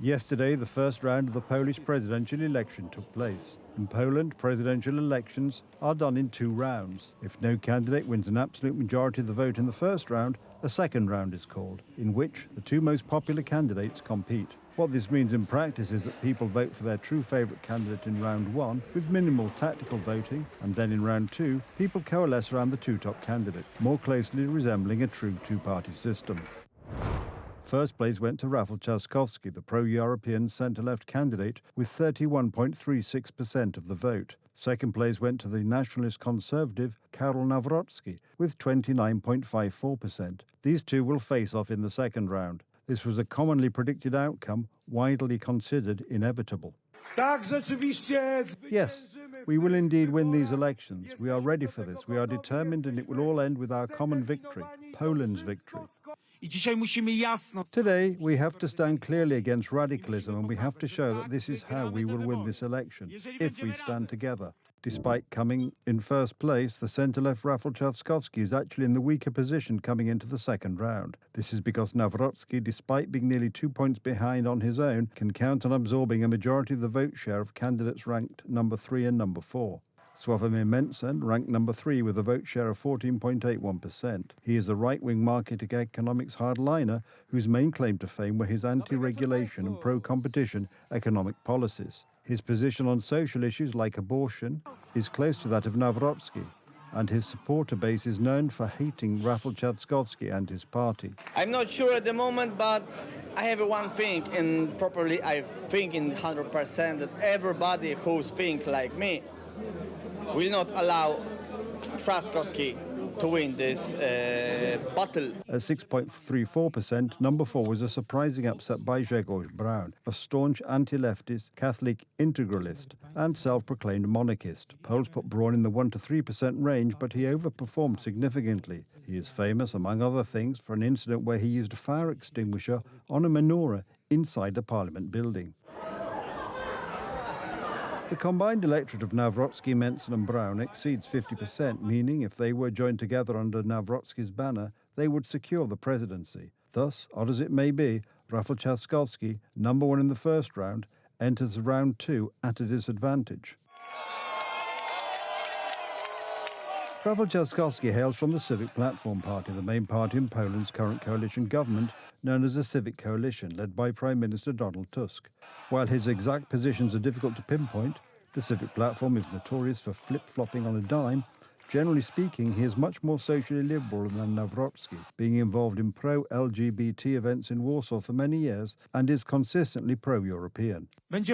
Yesterday, the first round of the Polish presidential election took place. In Poland, presidential elections are done in 2 rounds. If no candidate wins an absolute majority of the vote in the first round, a second round is called, in which the 2 most popular candidates compete. What this means in practice is that people vote for their true favourite candidate in round 1 with minimal tactical voting, and then in round 2, people coalesce around the 2 top candidates, more closely resembling a true 2-party system. First place went to Rafał Trzaskowski, the pro-European centre-left candidate, with 31.36% of the vote. Second place went to the nationalist conservative Karol Nawrocki, with 29.54%. These 2 will face off in the second round. This was a commonly predicted outcome, widely considered inevitable. Yes, we will indeed win these elections. We are ready for this. We are determined, and it will all end with our common victory, Poland's victory. Today, we have to stand clearly against radicalism, and we have to show that this is how we will win this election, if we stand together. Despite coming in first place, the centre-left Rafał Trzaskowski is actually in the weaker position coming into the second round. This is because Nawrocki, despite being nearly 2 points behind on his own, can count on absorbing a majority of the vote share of candidates ranked number 3 and number 4. Sławomir Mencen ranked number 3 with a vote share of 14.81%. He is a right-wing market economics hardliner whose main claim to fame were his anti-regulation and pro-competition economic policies. His position on social issues like abortion is close to that of Nawrocki, and his supporter base is known for hating Rafał Trzaskowski and his party. I'm not sure at the moment, but I have one thing, and properly I think in 100% that everybody who thinks like me will not allow Trzaskowski to win this battle. At 6.34%, number 4 was a surprising upset by Grzegorz Braun, a staunch anti-leftist, Catholic integralist and self-proclaimed monarchist. Polls put Braun in the 1 to 3% range, but he overperformed significantly. He is famous, among other things, for an incident where he used a fire extinguisher on a menorah inside the Parliament building. The combined electorate of Nawrocki, Mencen and Braun exceeds 50%, meaning if they were joined together under Nawrocki's banner, they would secure the presidency. Thus, odd as it may be, Rafał Trzaskowski, number 1 in the first round, enters round 2 at a disadvantage. Rafał Trzaskowski hails from the Civic Platform Party, the main party in Poland's current coalition government, known as the Civic Coalition, led by Prime Minister Donald Tusk. While his exact positions are difficult to pinpoint, the Civic Platform is notorious for flip-flopping on a dime. Generally speaking, he is much more socially liberal than Nawrocki, being involved in pro-LGBT events in Warsaw for many years and is consistently pro-European. It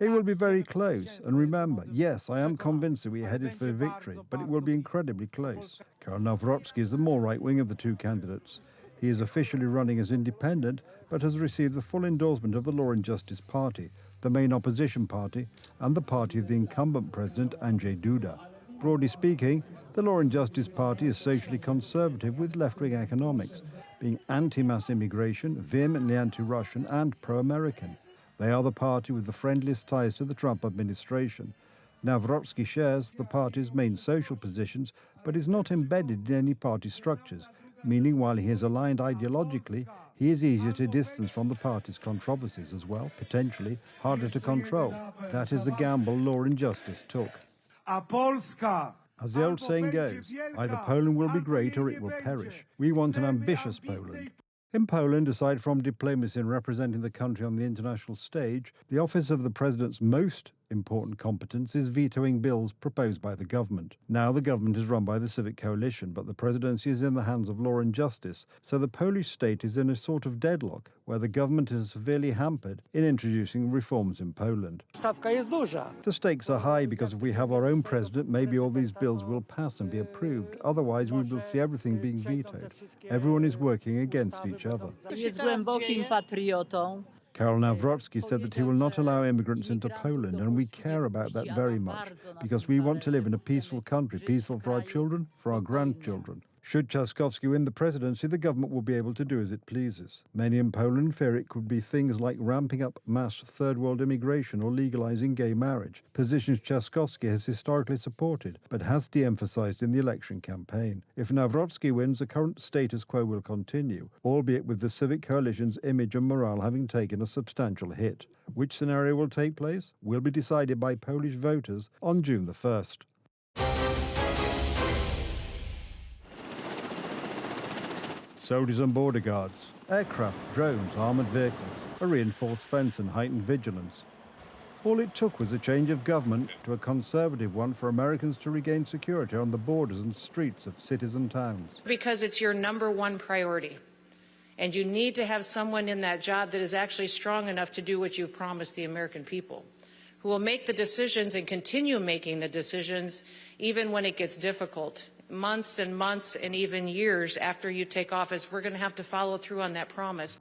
will be very close, and remember, yes, I am convinced that we are headed for victory, but it will be incredibly close. Karol Nawrocki is the more right-wing of the 2 candidates. He is officially running as independent, but has received the full endorsement of the Law and Justice Party, the main opposition party, and the party of the incumbent president, Andrzej Duda. Broadly speaking, the Law and Justice Party is socially conservative with left-wing economics, being anti-mass immigration, vehemently anti-Russian and pro-American. They are the party with the friendliest ties to the Trump administration. Nawrocki shares the party's main social positions, but is not embedded in any party structures, meaning while he is aligned ideologically, he is easier to distance from the party's controversies as well, potentially harder to control. That is the gamble Law and Justice took. As the old saying goes, either Poland will be great or it will perish. We want an ambitious Poland. In Poland, aside from diplomacy and representing the country on the international stage, the office of the president's most important competence is vetoing bills proposed by the government. Now the government is run by the Civic Coalition, but the presidency is in the hands of Law and Justice, so the Polish state is in a sort of deadlock where the government is severely hampered in introducing reforms in Poland. The stakes are high because if we have our own president, maybe all these bills will pass and be approved. Otherwise, we will see everything being vetoed. Everyone is working against each other. Karol Nawrocki said that he will not allow immigrants into Poland, and we care about that very much, because we want to live in a peaceful country, peaceful for our children, for our grandchildren. Should Trzaskowski win the presidency, the government will be able to do as it pleases. Many in Poland fear it could be things like ramping up mass third-world immigration or legalizing gay marriage, positions Trzaskowski has historically supported, but has de-emphasized in the election campaign. If Nawrocki wins, the current status quo will continue, albeit with the civic coalition's image and morale having taken a substantial hit. Which scenario will take place will be decided by Polish voters on June the 1st. Soldiers and border guards, aircraft, drones, armoured vehicles, a reinforced fence and heightened vigilance. All it took was a change of government to a conservative one for Americans to regain security on the borders and streets of cities and towns. Because it's your number one priority. And you need to have someone in that job that is actually strong enough to do what you promised the American people, who will make the decisions and continue making the decisions even when it gets difficult. Months and months and even years after you take office, we're going to have to follow through on that promise.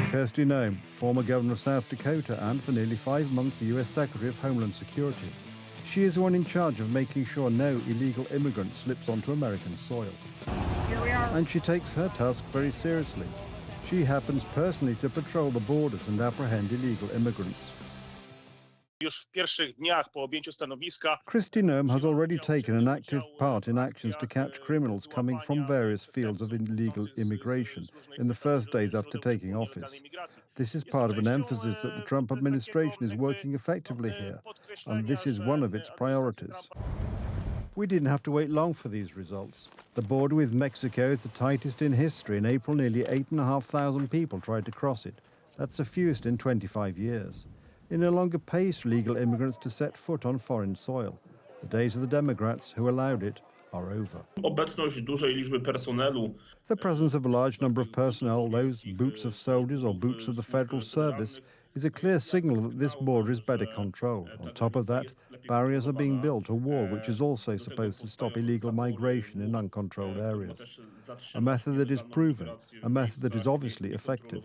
Kristi Noem, former governor of South Dakota and for nearly 5 months the U.S. Secretary of Homeland Security. She is the one in charge of making sure no illegal immigrant slips onto American soil. Here we are. And she takes her task very seriously. She happens personally to patrol the borders and apprehend illegal immigrants. Kristi Noem has already taken an active part in actions to catch criminals coming from various fields of illegal immigration in the first days after taking office. This is part of an emphasis that the Trump administration is working effectively here, and this is one of its priorities. We didn't have to wait long for these results. The border with Mexico is the tightest in history. In April, nearly 8,500 people tried to cross it. That's the fewest in 25 years. It no longer pays for legal immigrants to set foot on foreign soil. The days of the Democrats who allowed it are over. The presence of a large number of personnel, those boots of soldiers or boots of the Federal Service, is a clear signal that this border is better controlled. On top of that, barriers are being built, a wall which is also supposed to stop illegal migration in uncontrolled areas. A method that is proven, a method that is obviously effective.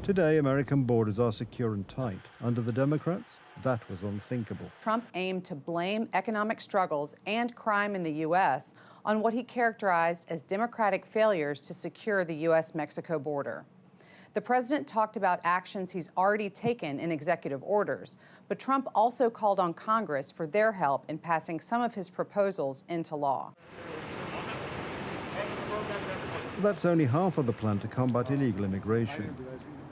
Today, American borders are secure and tight. Under the Democrats, that was unthinkable. Trump aimed to blame economic struggles and crime in the U.S. on what he characterized as Democratic failures to secure the U.S.-Mexico border. The president talked about actions he's already taken in executive orders, but Trump also called on Congress for their help in passing some of his proposals into law. That's only half of the plan to combat illegal immigration.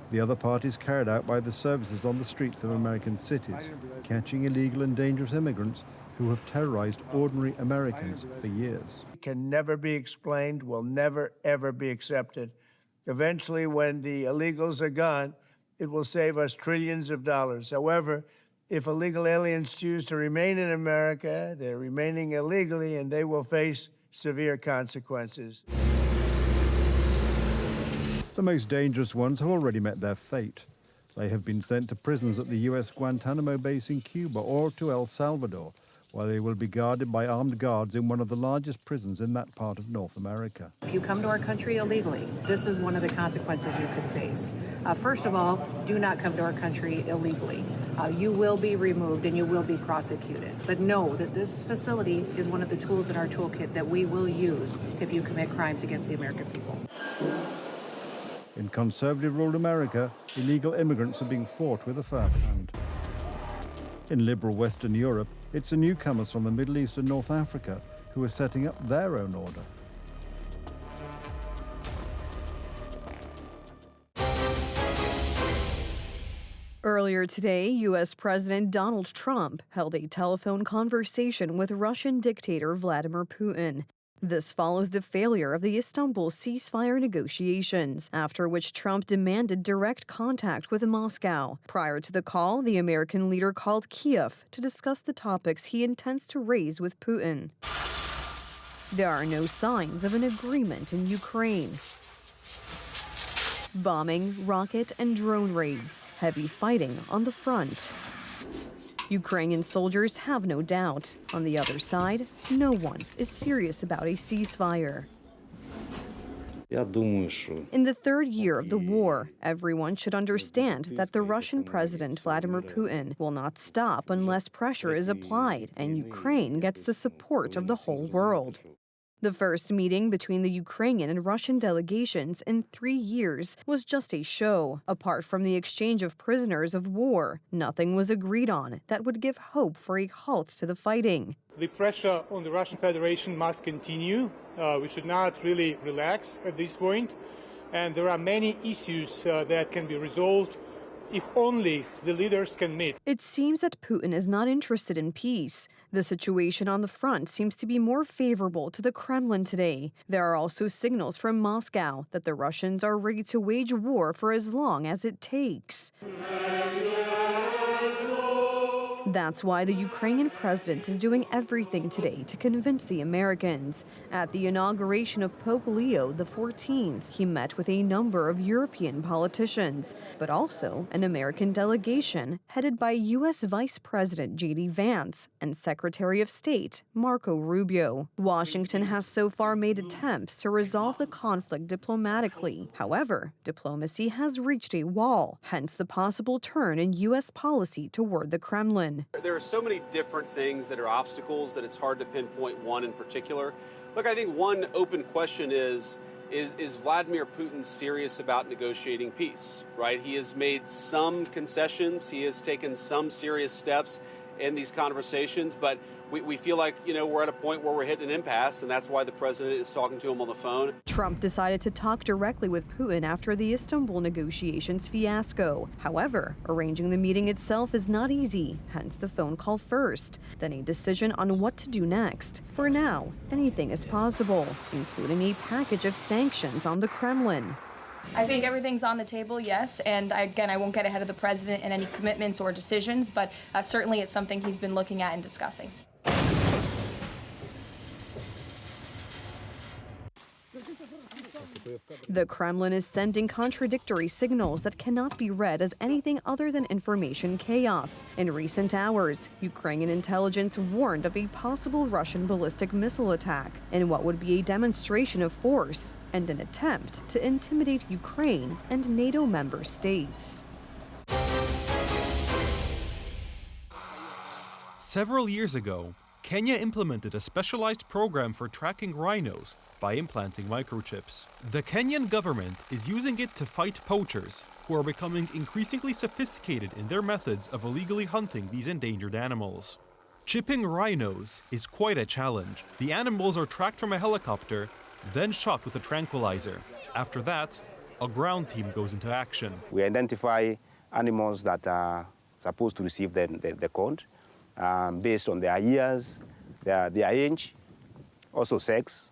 The other part is carried out by the services on the streets of American cities, catching illegal and dangerous immigrants who have terrorized ordinary Americans for years. It can never be explained, will never, ever be accepted. Eventually, when the illegals are gone, it will save us trillions of dollars. However, if illegal aliens choose to remain in America, they're remaining illegally, and they will face severe consequences. The most dangerous ones have already met their fate. They have been sent to prisons at the U.S. Guantanamo base in Cuba or to El Salvador, where they will be guarded by armed guards in one of the largest prisons in that part of North America. If you come to our country illegally, this is one of the consequences you could face. First of all, do not come to our country illegally. You will be removed and you will be prosecuted. But know that this facility is one of the tools in our toolkit that we will use if you commit crimes against the American people. In conservative-ruled America, illegal immigrants are being fought with a firm hand. In liberal Western Europe, it's the newcomers from the Middle East and North Africa who are setting up their own order. Earlier today, U.S. President Donald Trump held a telephone conversation with Russian dictator Vladimir Putin. This follows the failure of the Istanbul ceasefire negotiations, after which Trump demanded direct contact with Moscow. Prior to the call, the American leader called Kiev to discuss the topics he intends to raise with Putin. There are no signs of an agreement in Ukraine. Bombing, rocket, and drone raids, heavy fighting on the front. Ukrainian soldiers have no doubt. On the other side, no one is serious about a ceasefire. In the third year of the war, everyone should understand that the Russian President Vladimir Putin will not stop unless pressure is applied and Ukraine gets the support of the whole world. The first meeting between the Ukrainian and Russian delegations in 3 years was just a show. Apart from the exchange of prisoners of war, nothing was agreed on that would give hope for a halt to the fighting. The pressure on the Russian Federation must continue. We should not really relax at this point. And there are many issues that can be resolved if only the leaders can meet. It seems that Putin is not interested in peace. The situation on the front seems to be more favorable to the Kremlin today. There are also signals from Moscow that the Russians are ready to wage war for as long as it takes. That's why the Ukrainian president is doing everything today to convince the Americans. At the inauguration of Pope Leo XIV, he met with a number of European politicians, but also an American delegation headed by U.S. Vice President J.D. Vance and Secretary of State Marco Rubio. Washington has so far made attempts to resolve the conflict diplomatically. However, diplomacy has reached a wall, hence the possible turn in U.S. policy toward the Kremlin. There are so many different things that are obstacles that it's hard to pinpoint one in particular. Look, I think one open question is Vladimir Putin serious about negotiating peace, right? He has made some concessions. He has taken some serious steps in these conversations, but we feel like, we're at a point where we're hitting an impasse, and that's why the president is talking to him on the phone. Trump decided to talk directly with Putin after the Istanbul negotiations fiasco. However, arranging the meeting itself is not easy, hence the phone call first, then a decision on what to do next. For now, anything is possible, including a package of sanctions on the Kremlin. I think everything's on the table, yes, and again, I won't get ahead of the president in any commitments or decisions, but certainly it's something he's been looking at and discussing. The Kremlin is sending contradictory signals that cannot be read as anything other than information chaos. In recent hours, Ukrainian intelligence warned of a possible Russian ballistic missile attack in what would be a demonstration of force and an attempt to intimidate Ukraine and NATO member states. Several years ago, Kenya implemented a specialized program for tracking rhinos by implanting microchips. The Kenyan government is using it to fight poachers who are becoming increasingly sophisticated in their methods of illegally hunting these endangered animals. Chipping rhinos is quite a challenge. The animals are tracked from a helicopter, then shot with a tranquilizer. After that, a ground team goes into action. We identify animals that are supposed to receive the code based on their years, their age, also sex,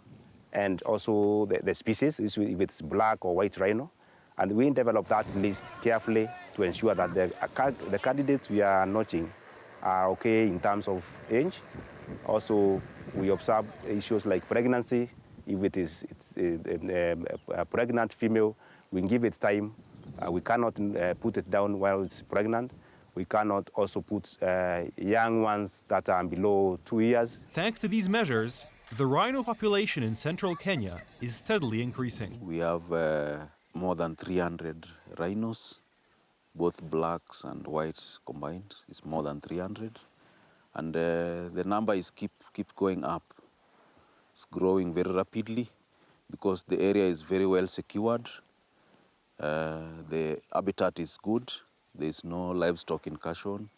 and also the species, if it's black or white rhino. And we develop that list carefully to ensure that the candidates we are notching are okay in terms of age. Also, we observe issues like pregnancy. If it's a pregnant female, we give it time. We cannot put it down while it's pregnant. We cannot also put young ones that are below 2 years. Thanks to these measures, the rhino population in central Kenya is steadily increasing. We have more than 300 rhinos, both blacks and whites combined. It's more than 300. And the number is keep going up. It's growing very rapidly because the area is very well secured. The habitat is good. There is no livestock incursion,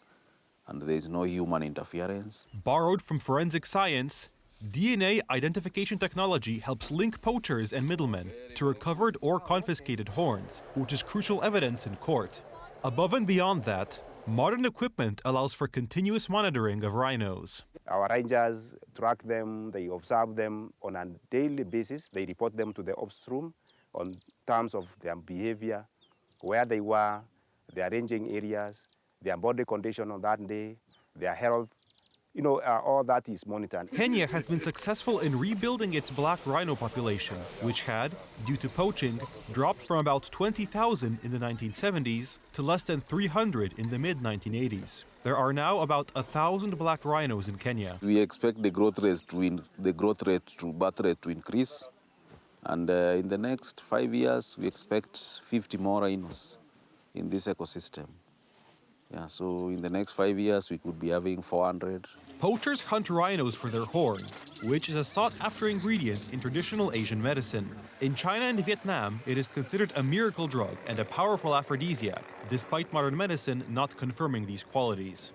and there is no human interference. Borrowed from forensic science, DNA identification technology helps link poachers and middlemen to recovered or confiscated horns, which is crucial evidence in court. Above and beyond that, modern equipment allows for continuous monitoring of rhinos. Our rangers track them, they observe them on a daily basis. They report them to the ops room on terms of their behavior, where they were, their ranging areas, their body condition on that day, their health. All that is monitored. Kenya has been successful in rebuilding its black rhino population, which had, due to poaching, dropped from about 20,000 in the 1970s to less than 300 in the mid-1980s. There are now about 1,000 black rhinos in Kenya. We expect the birth rate to increase And in the next 5 years, we expect 50 more rhinos in this ecosystem. Yeah, so in the next 5 years, we could be having 400. Poachers hunt rhinos for their horn, which is a sought-after ingredient in traditional Asian medicine. In China and Vietnam, it is considered a miracle drug and a powerful aphrodisiac, despite modern medicine not confirming these qualities.